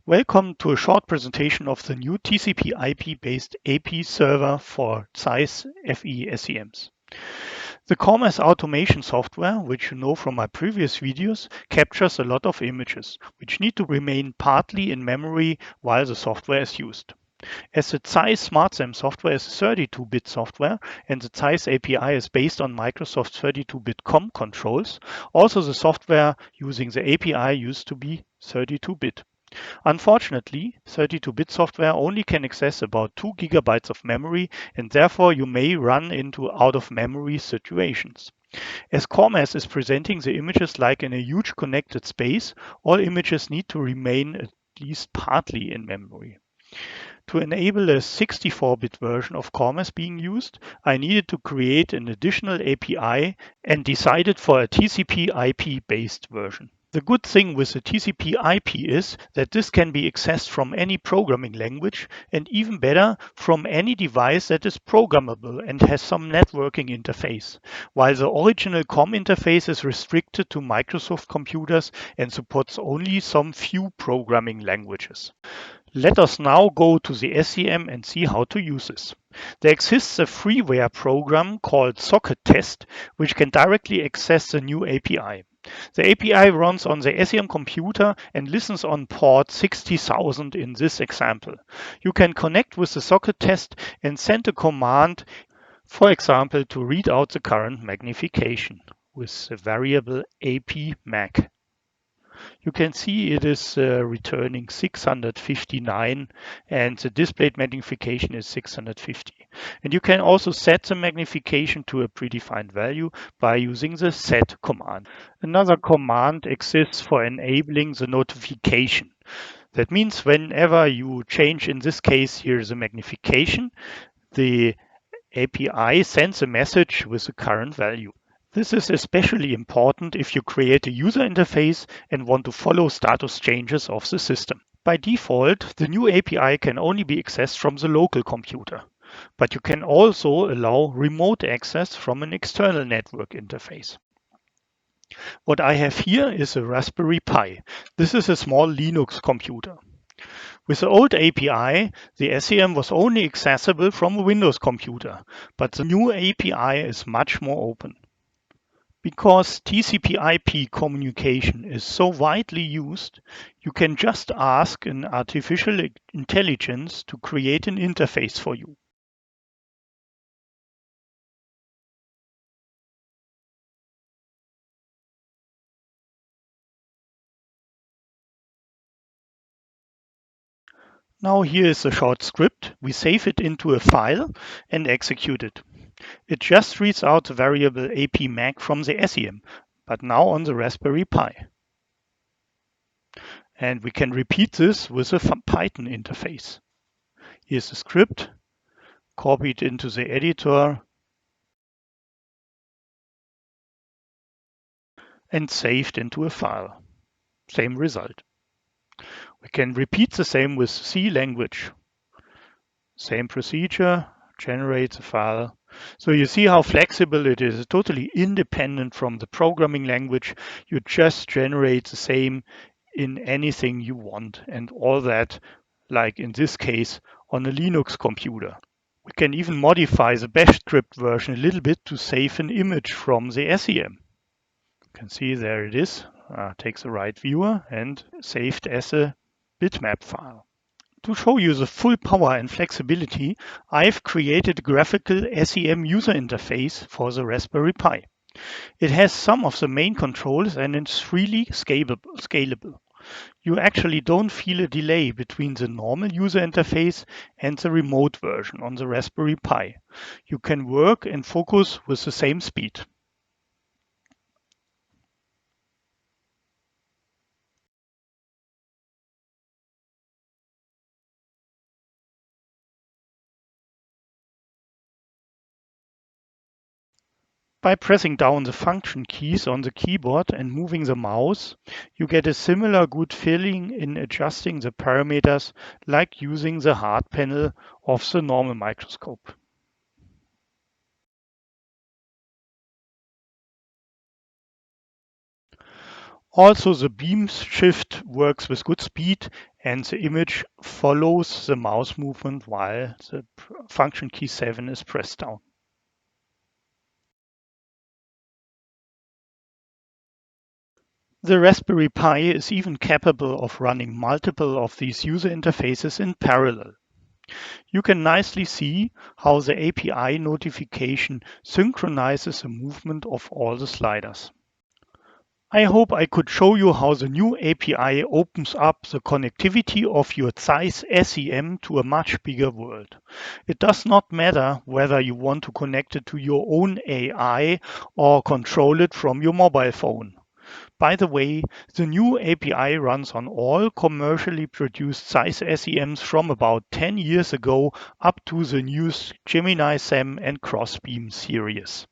Welcome to a short presentation of the new TCP IP-based API server for ZEISS FE SEMs. The CorrMeas automation software, which you know from my previous videos, captures a lot of images, which need to remain partly in memory while the software is used. As the ZEISS SmartSEM software is 32-bit software and the ZEISS API is based on Microsoft's 32-bit COM controls, also the software using the API used to be 32-bit. Unfortunately, 32-bit software only can access about 2 gigabytes of memory, and therefore you may run into out-of-memory situations. As CorrMeas is presenting the images like in a huge connected space, all images need to remain at least partly in memory. To enable a 64-bit version of CorrMeas being used, I needed to create an additional API and decided for a TCP IP-based version. The good thing with the TCP IP is that this can be accessed from any programming language and even better from any device that is programmable and has some networking interface, while the original COM interface is restricted to Microsoft computers and supports only some few programming languages. Let us now go to the SEM and see how to use this. There exists a freeware program called Socket Test, which can directly access the new API. The API runs on the SEM computer and listens on port 60,000 in this example. You can connect with the socket test and send a command, for example, to read out the current magnification with the variable APMag. You can see it is returning 659 and the displayed magnification is 650. And you can also set the magnification to a predefined value by using the set command. Another command exists for enabling the notification. That means whenever you change, in this case here, the magnification, the API sends a message with the current value. This is especially important if you create a user interface and want to follow status changes of the system. By default, the new API can only be accessed from the local computer, but you can also allow remote access from an external network interface. What I have here is a Raspberry Pi. This is a small Linux computer. With the old API, the SEM was only accessible from a Windows computer, but the new API is much more open. Because TCP IP communication is so widely used, you can just ask an artificial intelligence to create an interface for you. Now here is a short script. We save it into a file and execute it. It just reads out the variable APMag from the SEM, but now on the Raspberry Pi. And we can repeat this with a Python interface. Here's the script, copied into the editor, and saved into a file. Same result. We can repeat the same with C language. Same procedure, generate the file. So you see how flexible it is, totally independent from the programming language. You just generate the same in anything you want, and all that, like in this case, on a Linux computer. We can even modify the bash script version a little bit to save an image from the SEM. You can see there it is. Takes the right viewer and saved as a bitmap file. To show you the full power and flexibility, I've created a graphical SEM user interface for the Raspberry Pi. It has some of the main controls and it's really scalable. You actually don't feel a delay between the normal user interface and the remote version on the Raspberry Pi. You can work and focus with the same speed. By pressing down the function keys on the keyboard and moving the mouse, you get a similar good feeling in adjusting the parameters like using the hard panel of the normal microscope. Also, the beam shift works with good speed and the image follows the mouse movement while the function key 7 is pressed down. The Raspberry Pi is even capable of running multiple of these user interfaces in parallel. You can nicely see how the API notification synchronizes the movement of all the sliders. I hope I could show you how the new API opens up the connectivity of your ZEISS SEM to a much bigger world. It does not matter whether you want to connect it to your own AI or control it from your mobile phone. By the way, the new API runs on all commercially produced ZEISS SEMs from about 10 years ago up to the new GeminSEM and Crossbeam series.